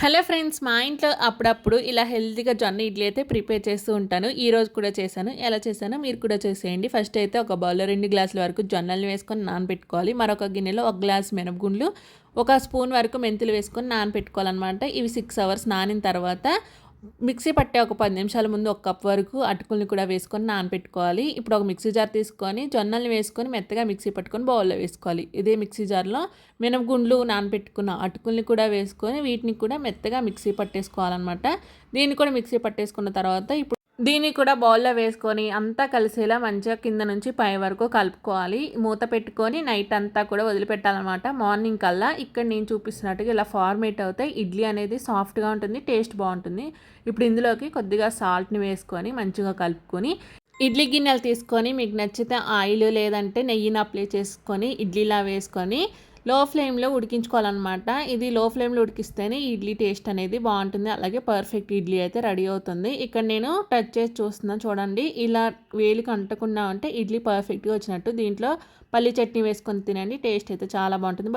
Hello friends, మా ఇంట్లో అప్పుడప్పుడు ఇలా హెల్తీగా జొన్న ఇడ్లీ అయితే ప్రిపేర్ చేస్తూ ఉంటాను. ఈరోజు కూడా చేశాను. ఎలా చేశానో మీరు కూడా చేసేయండి. ఫస్ట్ అయితే ఒక బౌల్‌లో 2 గ్లాసుల వరకు జొన్నల్ని వేసుకొని నానబెట్టుకోవాలి. మరొక గిన్నెలో 1 గ్లాస్ మినపగుండ్లు, ఒక స్పూన్ వరకు మెంతులు వేసుకొని నానబెట్టుకోవాలన్నమాట. ఇవి 6 అవర్స్ నానిన తర్వాత మిక్సీ పట్టే ఒక 10 నిమిషాల ముందు ఒక కప్ వరకు అటుకుల్ని కూడా వేసుకొని నానబెట్టుకోవాలి. ఇప్పుడు ఒక మిక్సీ జార్ తీసుకొని జొన్నల్ని వేసుకొని మెత్తగా మిక్సీ పట్టుకొని బౌల్‌లో వేసుకోవాలి. ఇదే మిక్సీ జార్‌లో మినపగుండ్లు నానబెట్టుకున్న అటుకుల్ని కూడా వేసుకొని వీటిని కూడా మెత్తగా మిక్సీ పట్టేసుకోవాలన్నమాట. దీన్ని కూడా మిక్సీ పట్టేసుకున్న తర్వాత ఇప్పుడు దీన్ని కూడా బౌల్‌లో వేసుకొని అంతా కలిసేలా మంచిగా కింద నుంచి పై వరకు కలుపుకోవాలి. మూత పెట్టుకొని నైట్ అంతా కూడా వదిలిపెట్టాలన్నమాట. మార్నింగ్ కల్లా ఇక్కడ నేను చూపిస్తున్నట్టుగా ఇలా ఫార్మేట్ అవుతాయి. ఇడ్లీ అనేది సాఫ్ట్‌గా ఉంటుంది, టేస్ట్ బాగుంటుంది. ఇప్పుడు ఇందులోకి కొద్దిగా సాల్ట్‌ని వేసుకొని మంచిగా కలుపుకొని ఇడ్లీ గిన్నెలు తీసుకొని మీకు నచ్చితే ఆయిల్ లేదంటే నెయ్యిని అప్లై చేసుకొని ఇడ్లీలా వేసుకొని లో ఫ్లేమ్లో ఉడికించుకోవాలన్నమాట. ఇది లో ఫ్లేమ్లో ఉడికిస్తేనే ఇడ్లీ టేస్ట్ అనేది బాగుంటుంది. అలాగే పర్ఫెక్ట్ ఇడ్లీ అయితే రెడీ అవుతుంది. ఇక్కడ నేను టచ్ చేసి చూస్తున్నాను చూడండి. ఇలా వేలికి అంటకుండా ఉంటే ఇడ్లీ పర్ఫెక్ట్గా వచ్చినట్టు. దీంట్లో పల్లి చట్నీ వేసుకొని తినండి, టేస్ట్ అయితే చాలా బాగుంటుంది.